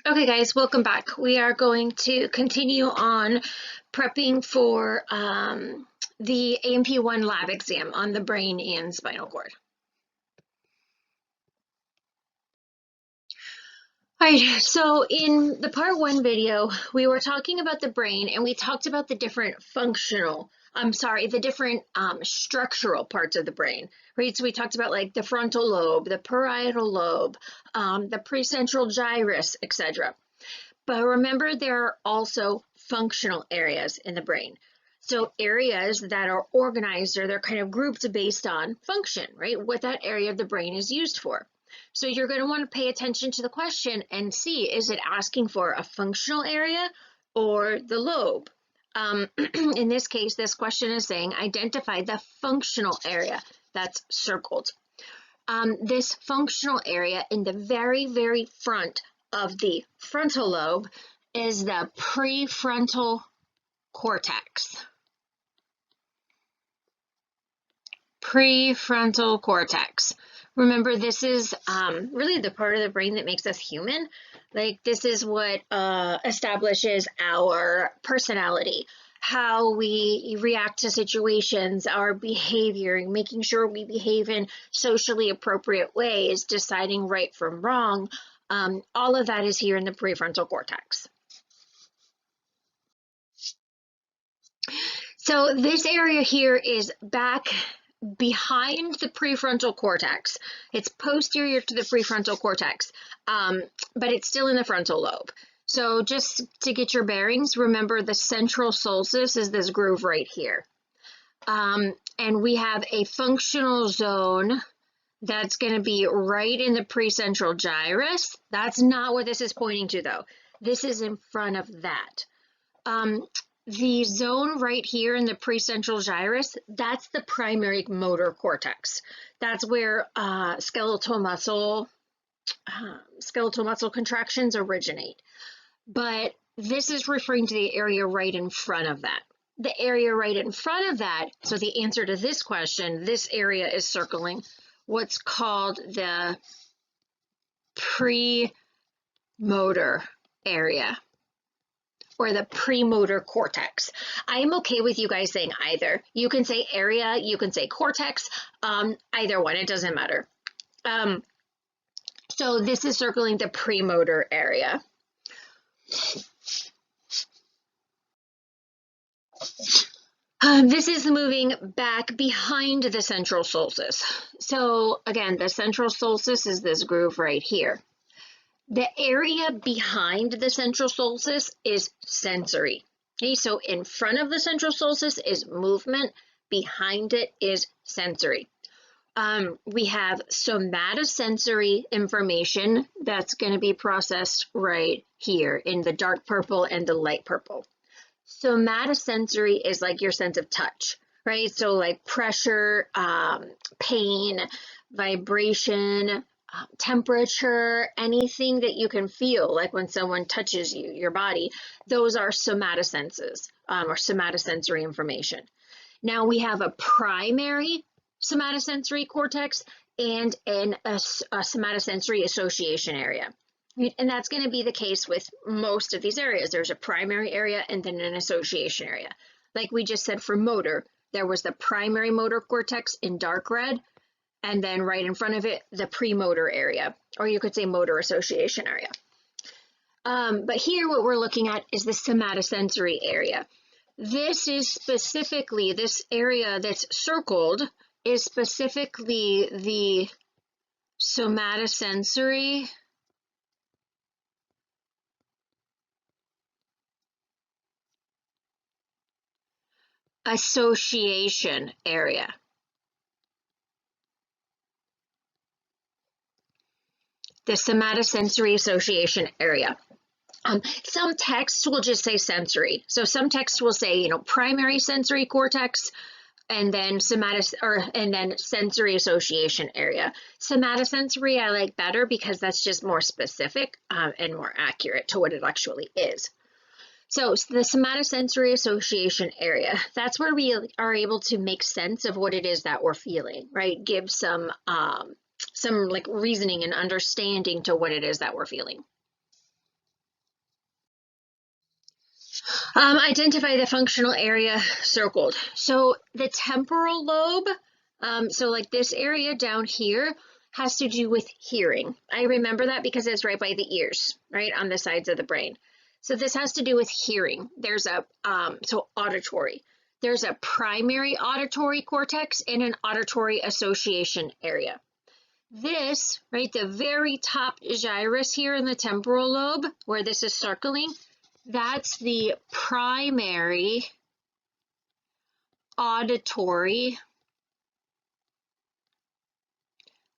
Okay, guys, welcome back. We are going to continue on prepping for the AMP1 lab exam on the brain and spinal cord. All right, so in the part one video, we were talking about the brain and we talked about the different structural parts of the brain, right? So we talked about like the frontal lobe, the parietal lobe, the precentral gyrus, etc. But remember, there are also functional areas in the brain. So areas that are organized or they're kind of grouped based on function, right? What that area of the brain is used for. So you're going to want to pay attention to the question and see, is it asking for a functional area or the lobe? In this case, this question is saying, identify the functional area that's circled. This functional area in the very, very front of the frontal lobe is the prefrontal cortex. Prefrontal cortex. Remember, this is really the part of the brain that makes us human. Like, this is what establishes our personality, how we react to situations, our behavior, making sure we behave in socially appropriate ways, deciding right from wrong. All of that is here in the prefrontal cortex. So this area here is back behind the prefrontal cortex. It's posterior to the prefrontal cortex, but it's still in the frontal lobe. So just to get your bearings, remember the central solstice is this groove right here. And we have a functional zone that's going to be right in the precentral gyrus. That's not what this is pointing to, though. This is in front of that. The zone right here in the precentral gyrus, that's the primary motor cortex. That's where skeletal muscle contractions originate. But this is referring to the area right in front of that. The area right in front of that, so the answer to this question, this area is circling what's called the premotor area, or the premotor cortex. I am okay with you guys saying either. You can say area, you can say cortex, either one, it doesn't matter. So this is circling the premotor area. This is moving back behind the central solstice. So again, the central solstice is this groove right here. The area behind the central solstice is sensory. Okay, so in front of the central solstice is movement, behind it is sensory. We have somatosensory information that's going to be processed right here in the dark purple and the light purple. Somatosensory is like your sense of touch, right? So like pressure, pain, vibration, temperature, anything that you can feel, like when someone touches you, your body, those are somatosenses or somatosensory information. Now we have a primary somatosensory cortex and a somatosensory association area. And that's going to be the case with most of these areas. There's a primary area and then an association area. Like we just said for motor, there was the primary motor cortex in dark red, and then right in front of it, the premotor area, or you could say motor association area. But here what we're looking at is the somatosensory area. This is specifically, this area that's circled is specifically the somatosensory association area. The somatosensory association area. Some texts will just say sensory. So some texts will say, primary sensory cortex, and then sensory association area. Somatosensory I like better because that's just more specific and more accurate to what it actually is. So the somatosensory association area, that's where we are able to make sense of what it is that we're feeling, right? Give some like reasoning and understanding to what it is that we're feeling. Identify the functional area circled. So the temporal lobe, so like this area down here, has to do with hearing. I remember that because it's right by the ears, right on the sides of the brain. So this has to do with hearing. There's a, so auditory. There's a primary auditory cortex and an auditory association area. This, right, the very top gyrus here in the temporal lobe, where this is circling, that's the primary auditory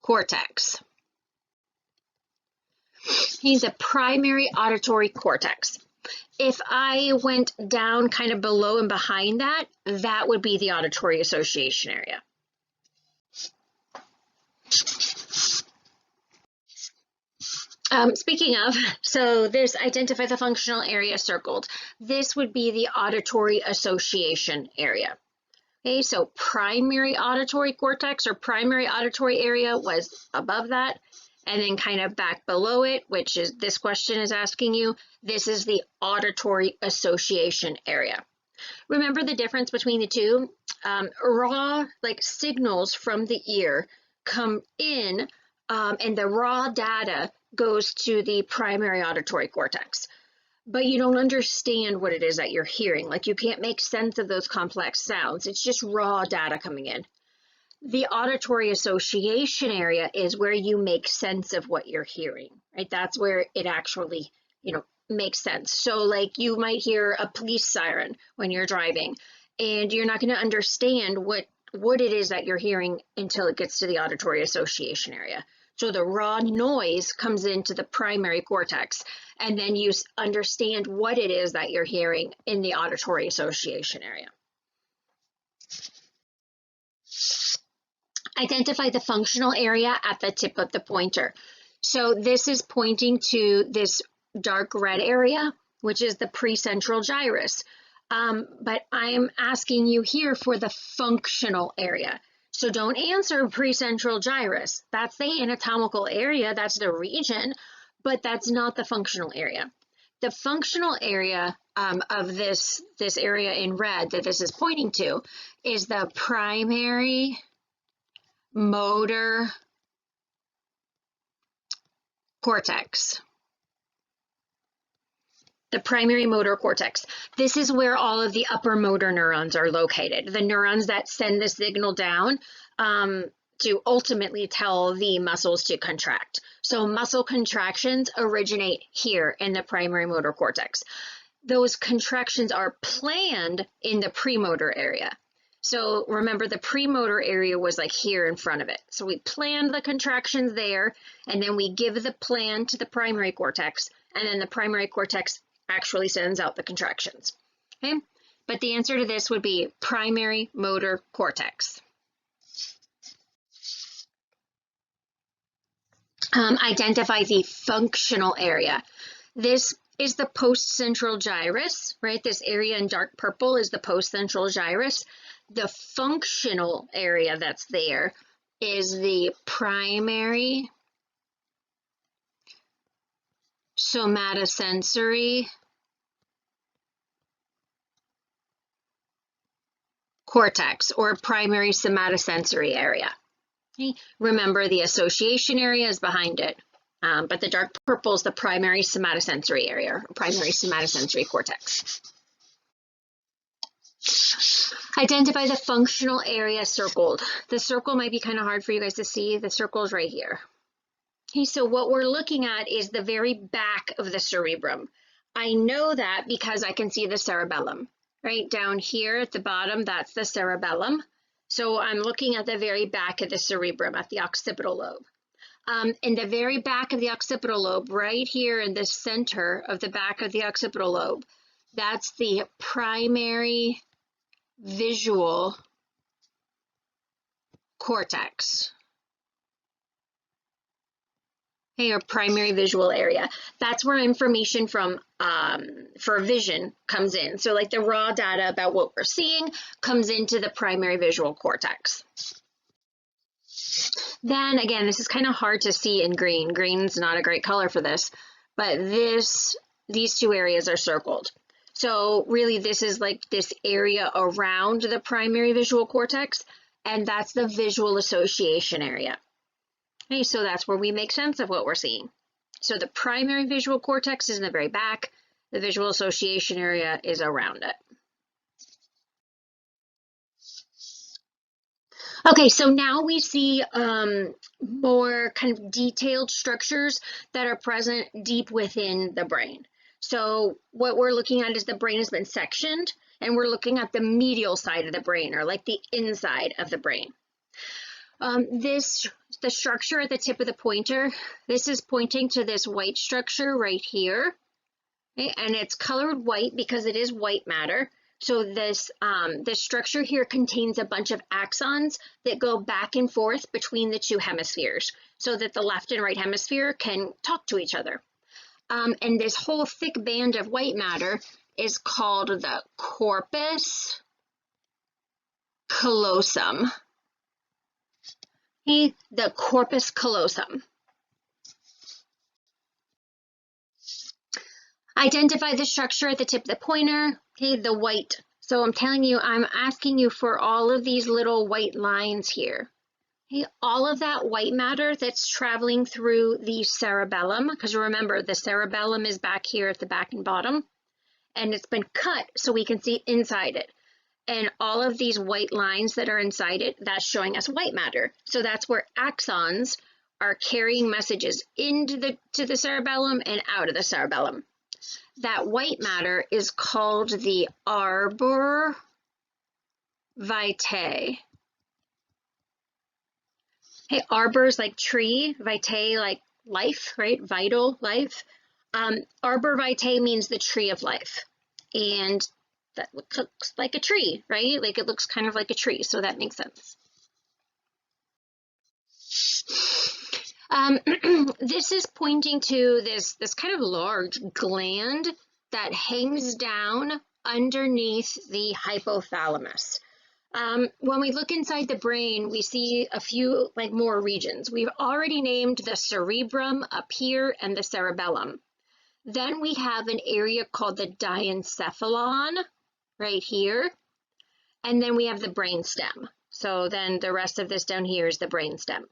cortex. He's a primary auditory cortex. If I went down kind of below and behind that, that would be the auditory association area. Speaking of, so this identify the functional area circled. This would be the auditory association area. Okay, so primary auditory cortex or primary auditory area was above that, and then kind of back below it, which is this question is asking you, this is the auditory association area. Remember the difference between the two? Raw, like signals from the ear come in, and the raw data goes to the primary auditory cortex, but you don't understand what it is that you're hearing. Like you can't make sense of those complex sounds. It's just raw data coming in. The auditory association area is where you make sense of what you're hearing, right? That's where it actually, makes sense. So like you might hear a police siren when you're driving, and you're not going to understand what it is that you're hearing until it gets to the auditory association area. So the raw noise comes into the primary cortex, and then you understand what it is that you're hearing in the auditory association area. Identify the functional area at the tip of the pointer. So this is pointing to this dark red area, which is the precentral gyrus. But I'm asking you here for the functional area. So don't answer precentral gyrus. That's the anatomical area, that's the region, but that's not the functional area. The functional area of this area in red that this is pointing to is the primary motor cortex. The primary motor cortex. This is where all of the upper motor neurons are located, the neurons that send the signal down to ultimately tell the muscles to contract. So muscle contractions originate here in the primary motor cortex. Those contractions are planned in the premotor area. So remember, the premotor area was like here in front of it. So we planned the contractions there, and then we give the plan to the primary cortex, and then the primary cortex actually sends out the contractions. Okay, but the answer to this would be primary motor cortex. Identify the functional area. This is the postcentral gyrus, right? This area in dark purple is the postcentral gyrus. The functional area that's there is the primary somatosensory cortex or primary somatosensory area. Okay. Remember, the association area is behind it, but the dark purple is the primary somatosensory area, or primary somatosensory cortex. Identify the functional area circled. The circle might be kind of hard for you guys to see. The circle is right here. Okay, so what we're looking at is the very back of the cerebrum. I know that because I can see the cerebellum. Right down here at the bottom, that's the cerebellum. So I'm looking at the very back of the cerebrum, at the occipital lobe. In the very back of the occipital lobe, right here in the center of the back of the occipital lobe, that's the primary visual cortex. Okay, or primary visual area. That's where information from for vision comes in. So like the raw data about what we're seeing comes into the primary visual cortex. Then again, this is kind of hard to see in green. Green's not a great color for this, but these two areas are circled. So really this is like this area around the primary visual cortex, and that's the visual association area. Okay, so that's where we make sense of what we're seeing. So the primary visual cortex is in the very back, the visual association area is around it. Okay, so now we see more kind of detailed structures that are present deep within the brain. So what we're looking at is the brain has been sectioned, and we're looking at the medial side of the brain, or like the inside of the brain. The structure at the tip of the pointer, this is pointing to this white structure right here, okay? And it's colored white because it is white matter. So this structure here contains a bunch of axons that go back and forth between the two hemispheres so that the left and right hemisphere can talk to each other. And this whole thick band of white matter is called the corpus callosum. Okay, the corpus callosum. Identify the structure at the tip of the pointer, okay, the white. So I'm telling you, I'm asking you for all of these little white lines here. Okay, all of that white matter that's traveling through the cerebellum, because remember, the cerebellum is back here at the back and bottom, and it's been cut so we can see inside it. And all of these white lines that are inside it, that's showing us white matter. So that's where axons are carrying messages into the cerebellum and out of the cerebellum. That white matter is called the arbor vitae. Hey, arbor is like tree, vitae like life, right? Vital life. Arbor vitae means the tree of life. And that looks like a tree, right? Like it looks kind of like a tree, so that makes sense. This is pointing to this kind of large gland that hangs down underneath the hypothalamus. When we look inside the brain, we see a few more regions. We've already named the cerebrum up here and the cerebellum. Then we have an area called the diencephalon right here. And then we have the brainstem. So then the rest of this down here is the brainstem.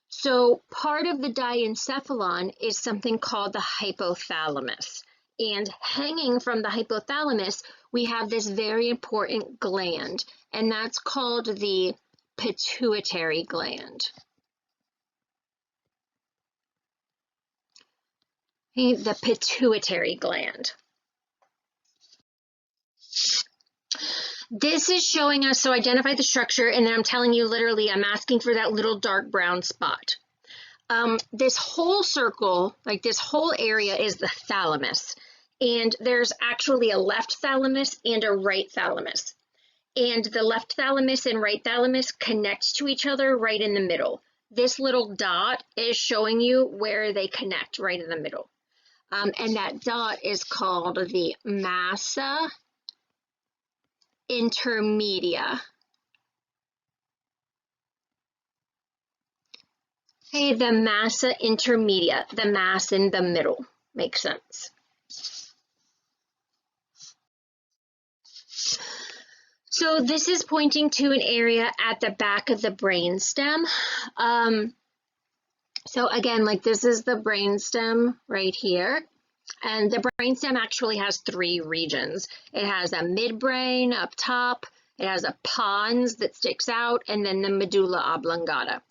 So part of the diencephalon is something called the hypothalamus. And hanging from the hypothalamus, we have this very important gland, and that's called the pituitary gland. Okay, the pituitary gland. This is showing us, so identify the structure, and then I'm telling you literally, I'm asking for that little dark brown spot. This whole circle, like this whole area is the thalamus, and there's actually a left thalamus and a right thalamus. And the left thalamus and right thalamus connect to each other right in the middle. This little dot is showing you where they connect right in the middle. And that dot is called the massa intermedia. Okay, the massa intermedia, the mass in the middle, makes sense. So this is pointing to an area at the back of the brainstem. So again, like this is the brainstem right here. And the brainstem actually has three regions. It has a midbrain up top, it has a pons that sticks out, and then the medulla oblongata.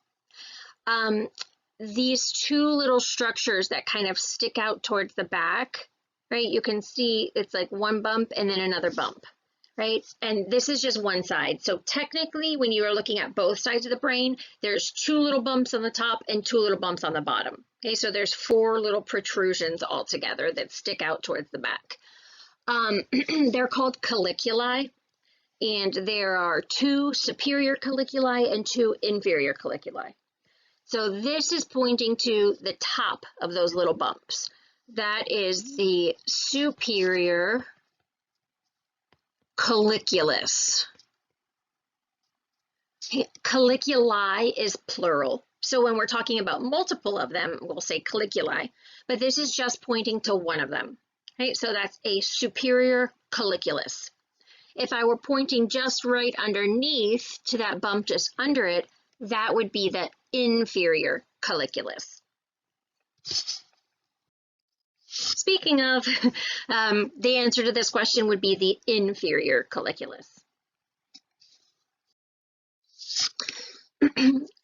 These two little structures that kind of stick out towards the back, right? You can see it's like one bump and then another bump, right? And this is just one side. So technically, when you are looking at both sides of the brain, there's two little bumps on the top and two little bumps on the bottom. Okay, so there's four little protrusions all together that stick out towards the back. They're called colliculi, and there are two superior colliculi and two inferior colliculi. So this is pointing to the top of those little bumps. That is the superior colliculus. Colliculi is plural. So when we're talking about multiple of them, we'll say colliculi, but this is just pointing to one of them. right? So that's a superior colliculus. If I were pointing just right underneath to that bump just under it, that would be the inferior colliculus. Speaking of, the answer to this question would be the inferior colliculus.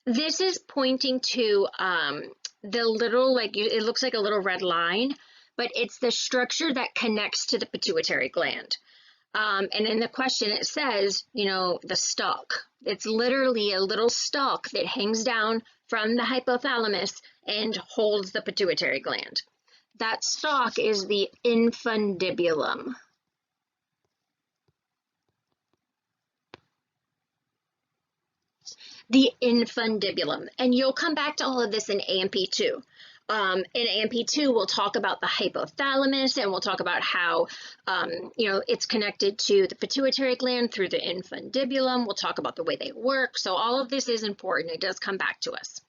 This is pointing to the little, it looks like a little red line, but it's the structure that connects to the pituitary gland. And in the question it says, the stalk. It's literally a little stalk that hangs down from the hypothalamus and holds the pituitary gland. That stalk is the infundibulum. The infundibulum. And you'll come back to all of this in AMP2. In AMP2, we'll talk about the hypothalamus, and we'll talk about how, it's connected to the pituitary gland through the infundibulum. We'll talk about the way they work. So all of this is important. It does come back to us.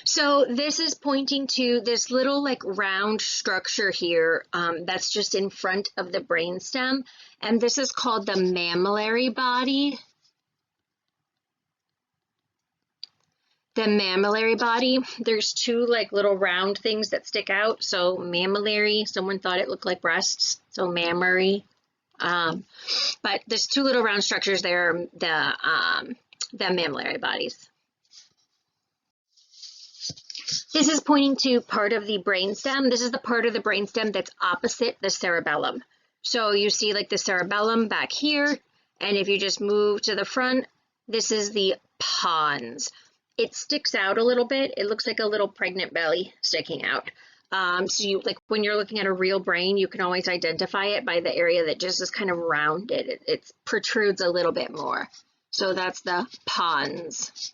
So this is pointing to this little round structure here that's just in front of the brainstem, and this is called the mammillary body. The mammillary body, there's two little round things that stick out. So mammillary, someone thought it looked like breasts, so mammary. But there's two little round structures there, the mammillary bodies. This is pointing to part of the brainstem. This is the part of the brainstem that's opposite the cerebellum. So you see the cerebellum back here, and if you just move to the front, this is the pons. It sticks out a little bit. It looks like a little pregnant belly sticking out. So you when you're looking at a real brain, you can always identify it by the area that just is kind of rounded. It protrudes a little bit more. So that's the pons.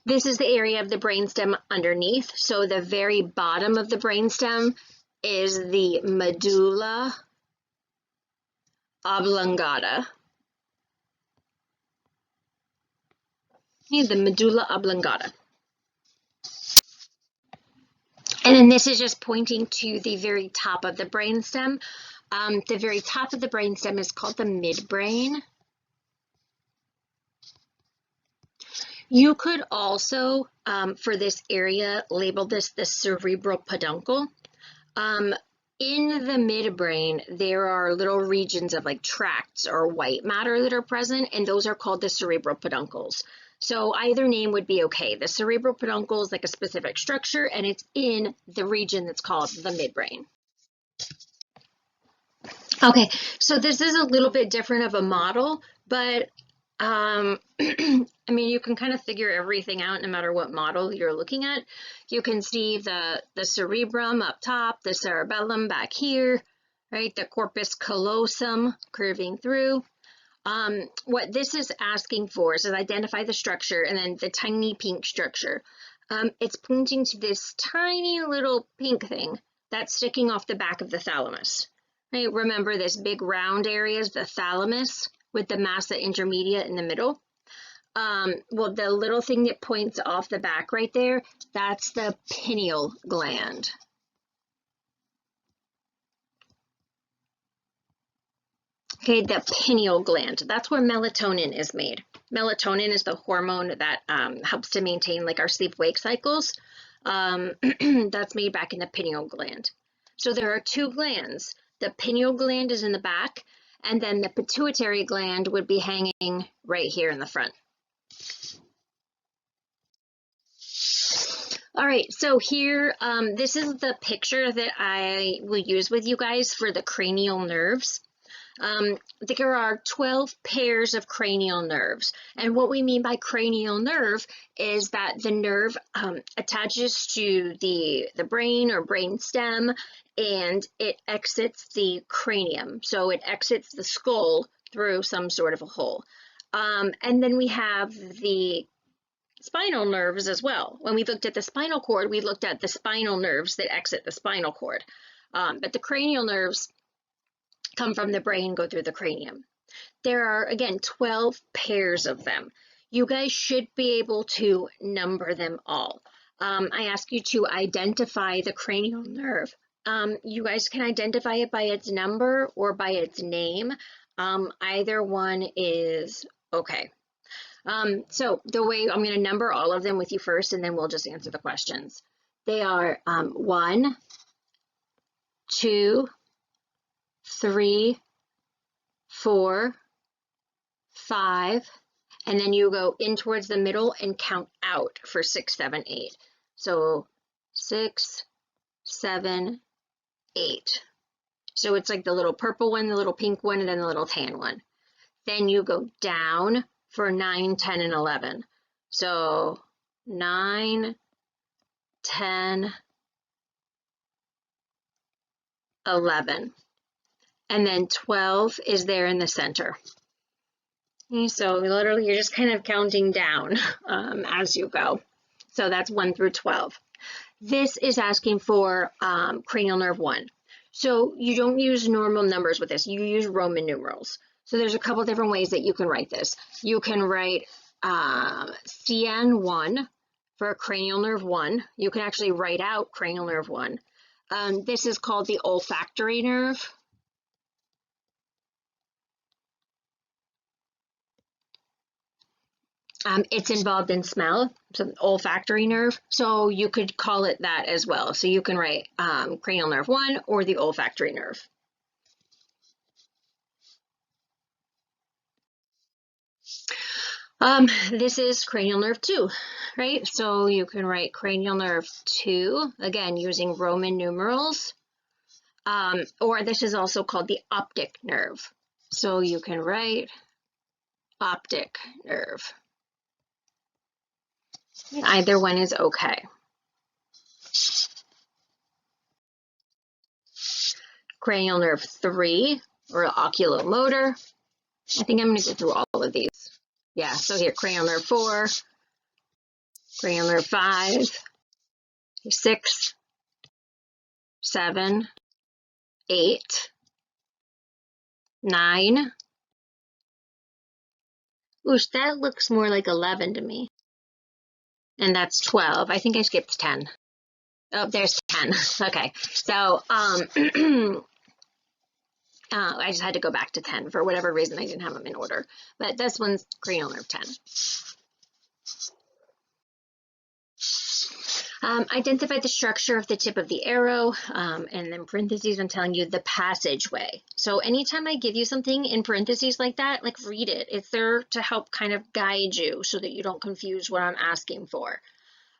This is the area of the brainstem underneath. So the very bottom of the brainstem is the medulla oblongata. The medulla oblongata. And then this is just pointing to the very top of the brainstem. The very top of the brainstem is called the midbrain. You could also, for this area, label this the cerebral peduncle. In the midbrain, there are little regions of tracts or white matter that are present, and those are called the cerebral peduncles. So either name would be okay. The cerebral peduncle is a specific structure, and it's in the region that's called the midbrain. Okay, so this is a little bit different of a model, but I mean, you can kind of figure everything out no matter what model you're looking at. You can see the cerebrum up top, the cerebellum back here, right? The corpus callosum curving through. What this is asking for is identify the structure and then the tiny pink structure. It's pointing to this tiny little pink thing that's sticking off the back of the thalamus. Right? Remember this big round area is the thalamus with the massa intermedia in the middle. Well, the little thing that points off the back right there, that's the pineal gland. Okay, the pineal gland, that's where melatonin is made. Melatonin is the hormone that helps to maintain our sleep-wake cycles. That's made back in the pineal gland. So there are two glands. The pineal gland is in the back, and then the pituitary gland would be hanging right here in the front. All right, so here, this is the picture that I will use with you guys for the cranial nerves. There are 12 pairs of cranial nerves, and what we mean by cranial nerve is that the nerve attaches to the brain or brain stem, and it exits the cranium. So it exits the skull through some sort of a hole. And then we have the spinal nerves as well. When we looked at the spinal cord, we looked at the spinal nerves that exit the spinal cord. But the cranial nerves come from the brain, go through the cranium. There are, again, 12 pairs of them. You guys should be able to number them all. I ask you to identify the cranial nerve. You guys can identify it by its number or by its name. Either one is okay. So the way I'm going to number all of them with you first, and then we'll just answer the questions. They are 1, 2, 3, 4, 5, and then you go in towards the middle and count out for 6, 7, 8. So 6, 7, 8. So it's like the little purple one, the little pink one, and then the little tan one. Then you go down for 9, 10, and 11. So 9, 10, 11. And then 12 is there in the center. Okay, so literally you're just kind of counting down as you go. So that's 1 through 12. This is asking for cranial nerve 1. So you don't use normal numbers with this, you use Roman numerals. So there's a couple different ways that you can write this. You can write CN1 for cranial nerve 1. You can actually write out cranial nerve 1. This is called the olfactory nerve. It's involved in smell, so olfactory nerve. So you could call it that as well. So you can write cranial nerve 1 or the olfactory nerve. This is cranial nerve 2, right? So you can write cranial nerve 2, again, using Roman numerals. Or this is also called the optic nerve. So you can write optic nerve. Either one is okay. Cranial nerve 3, or oculomotor. I think I'm going to go through all of these. Yeah, so here, cranial nerve 4, cranial nerve 5, 6, 7, 8, 9. Oosh, that looks more like 11 to me. And that's 12. I think I skipped 10. Oh, there's 10. Okay, so I just had to go back to 10 for whatever reason. I didn't have them in order, but this one's cranial nerve 10. Identify the structure of the tip of the arrow, and then parentheses, I'm telling you the passageway. So anytime I give you something in parentheses like that, like read it. It's there to help kind of guide you so that you don't confuse what I'm asking for.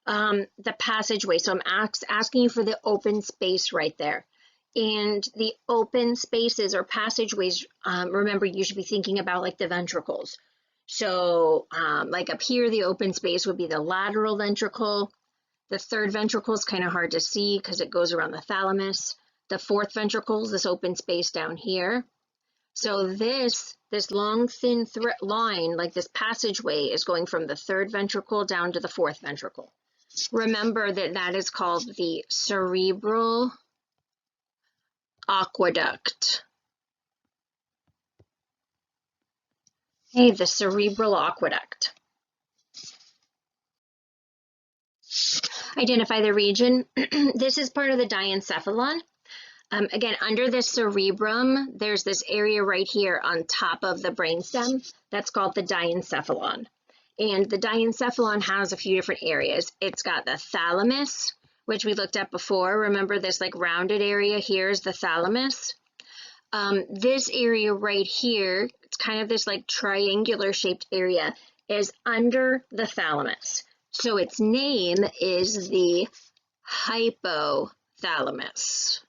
The passageway, so I'm asking you for the open space right there. And the open spaces or passageways, remember, you should be thinking about like the ventricles. So like up here, the open space would be the lateral ventricle. The third ventricle is kind of hard to see because it goes around the thalamus. The fourth ventricle is this open space down here. So this long thin line, like this passageway, is going from the third ventricle down to the fourth ventricle. Remember that that is called the cerebral aqueduct. Okay, the cerebral aqueduct. Identify the region. This is part of the diencephalon. Again, under the cerebrum, there's this area right here on top of the brainstem that's called the diencephalon. And the diencephalon has a few different areas. It's got the thalamus, which we looked at before. Remember this like rounded area here is the thalamus. This area right here, it's kind of this like triangular shaped area, is under the thalamus. So its name is the hypothalamus.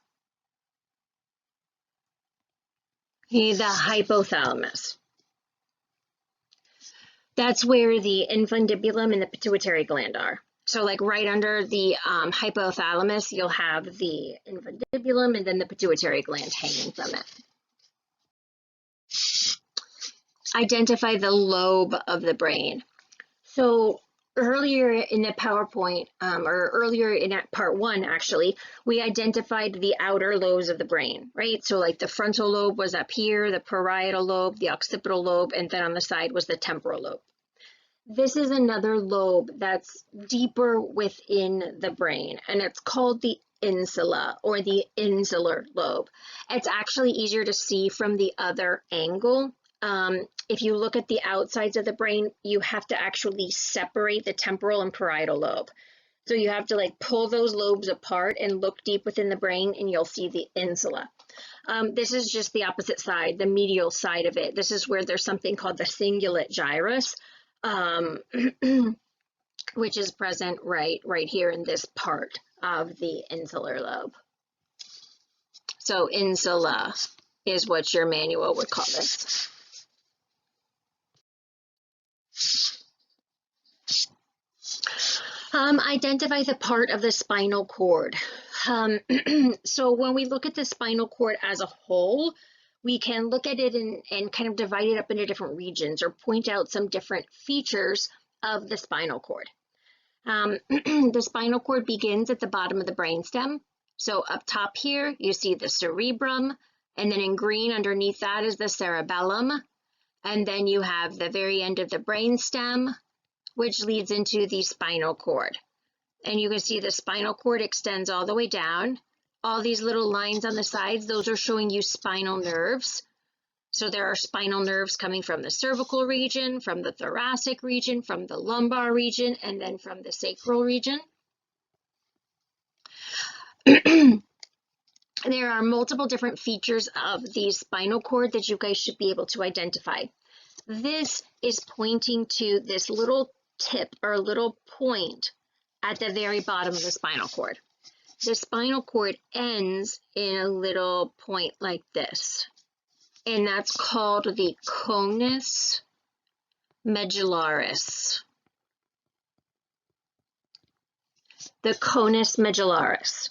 Okay, the hypothalamus. That's where the infundibulum and the pituitary gland are. So like right under the hypothalamus, you'll have the infundibulum and then the pituitary gland hanging from it. Identify the lobe of the brain. So earlier in the PowerPoint, or earlier in part one, actually, we identified the outer lobes of the brain, right? So like the frontal lobe was up here, the parietal lobe, the occipital lobe, and then on the side was the temporal lobe. This is another lobe that's deeper within the brain, and it's called the insula or the insular lobe. It's actually easier to see from the other angle. If you look at the outsides of the brain, you have to actually separate the temporal and parietal lobe. So you have to like pull those lobes apart and look deep within the brain, and you'll see the insula. This is just the opposite side, the medial side of it. This is where there's something called the cingulate gyrus, which is present right here in this part of the insular lobe. So insula is what your manual would call this. Identify the part of the spinal cord. So when we look at the spinal cord as a whole, we can look at it and kind of divide it up into different regions or point out some different features of the spinal cord. The spinal cord begins at the bottom of the brainstem. So up top here, you see the cerebrum, and then in green underneath that is the cerebellum. And then you have the very end of the brainstem, which leads into the spinal cord. And you can see the spinal cord extends all the way down. All these little lines on the sides, those are showing you spinal nerves. So there are spinal nerves coming from the cervical region, from the thoracic region, from the lumbar region, and then from the sacral region. There are multiple different features of the spinal cord that you guys should be able to identify. This is pointing to this little tip or little point at the very bottom of the spinal cord. The spinal cord ends in a little point like this, and that's called the conus medullaris. The conus medullaris.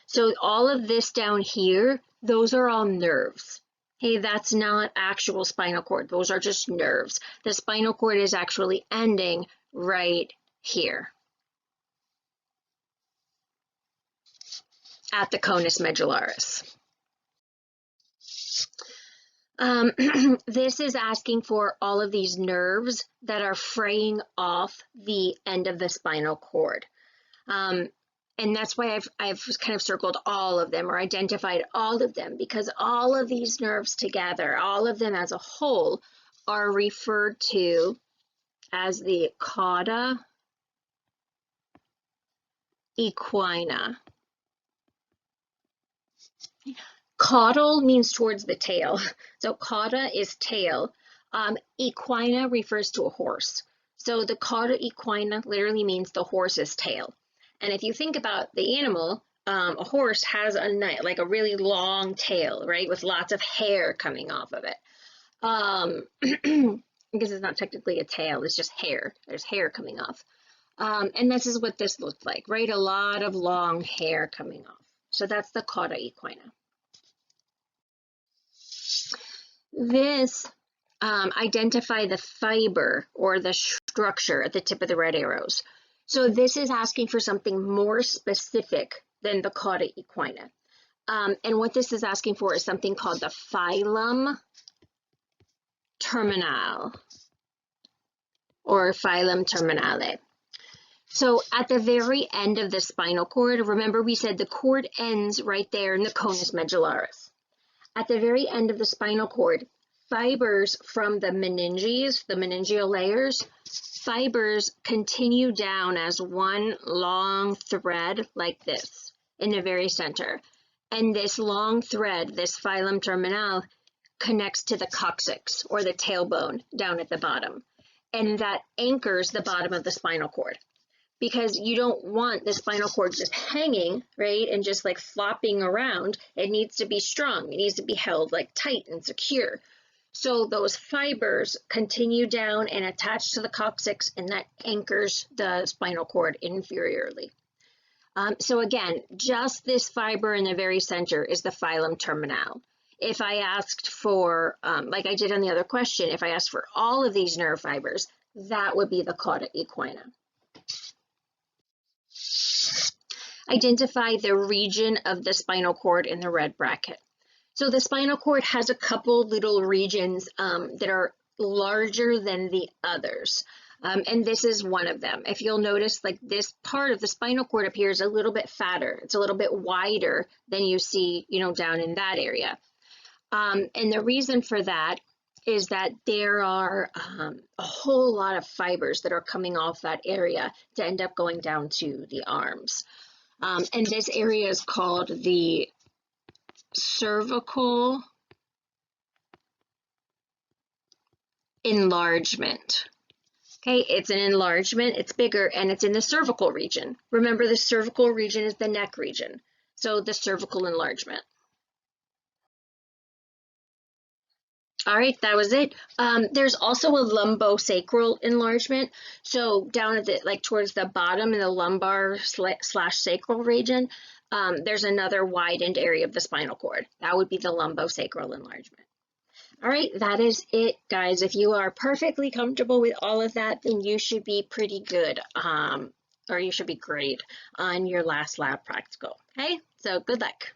So all of this down here, those are all nerves. Hey, that's not actual spinal cord. Those are just nerves. The spinal cord is actually ending right here at the conus medullaris. This is asking for all of these nerves that are fraying off the end of the spinal cord. And that's why I've kind of circled all of them or identified all of them, because all of these nerves together, all of them as a whole, are referred to as the cauda equina. Caudal means towards the tail. So cauda is tail. Equina refers to a horse. So the cauda equina literally means the horse's tail. And if you think about the animal, a horse has like a really long tail, right, with lots of hair coming off of it. Because it's not technically a tail, it's just hair. There's hair coming off. And this is what this looked like, right? A lot of long hair coming off. So that's the cauda equina. This identify the fiber or the structure at the tip of the red arrows. So this is asking for something more specific than the cauda equina. And what this is asking for is something called the phylum terminal or phylum terminale. So at the very end of the spinal cord, remember we said the cord ends right there in the conus medullaris. At the very end of the spinal cord, fibers from the meninges, the meningeal layers, fibers continue down as one long thread like this in the very center. And this long thread, this phylum terminal, connects to the coccyx or the tailbone down at the bottom. And that anchors the bottom of the spinal cord, because you don't want the spinal cord just hanging, right, and just like flopping around. It needs to be strong. It needs to be held like tight and secure. So those fibers continue down and attach to the coccyx, and that anchors the spinal cord inferiorly. So again, just this fiber in the very center is the phylum terminal. If I asked for, like I did on the other question, if I asked for all of these nerve fibers, that would be the cauda equina. Identify the region of the spinal cord in the red bracket. So the spinal cord has a couple little regions that are larger than the others. And this is one of them. If you'll notice, like this part of the spinal cord appears a little bit fatter. It's a little bit wider than you see, down in that area. And the reason for that is that there are a whole lot of fibers that are coming off that area to end up going down to the arms. And this area is called the cervical enlargement. Okay, it's an enlargement, it's bigger, and it's in the cervical region. Remember, the cervical region is the neck region, so the cervical enlargement. All right, that was it. There's also a lumbosacral enlargement. So down at the, like towards the bottom in the lumbar slash sacral region, there's another widened area of the spinal cord. That would be the lumbosacral enlargement. All right, that is it, guys. If you are perfectly comfortable with all of that, then you should be pretty good, or you should be great on your last lab practical. Okay, so good luck.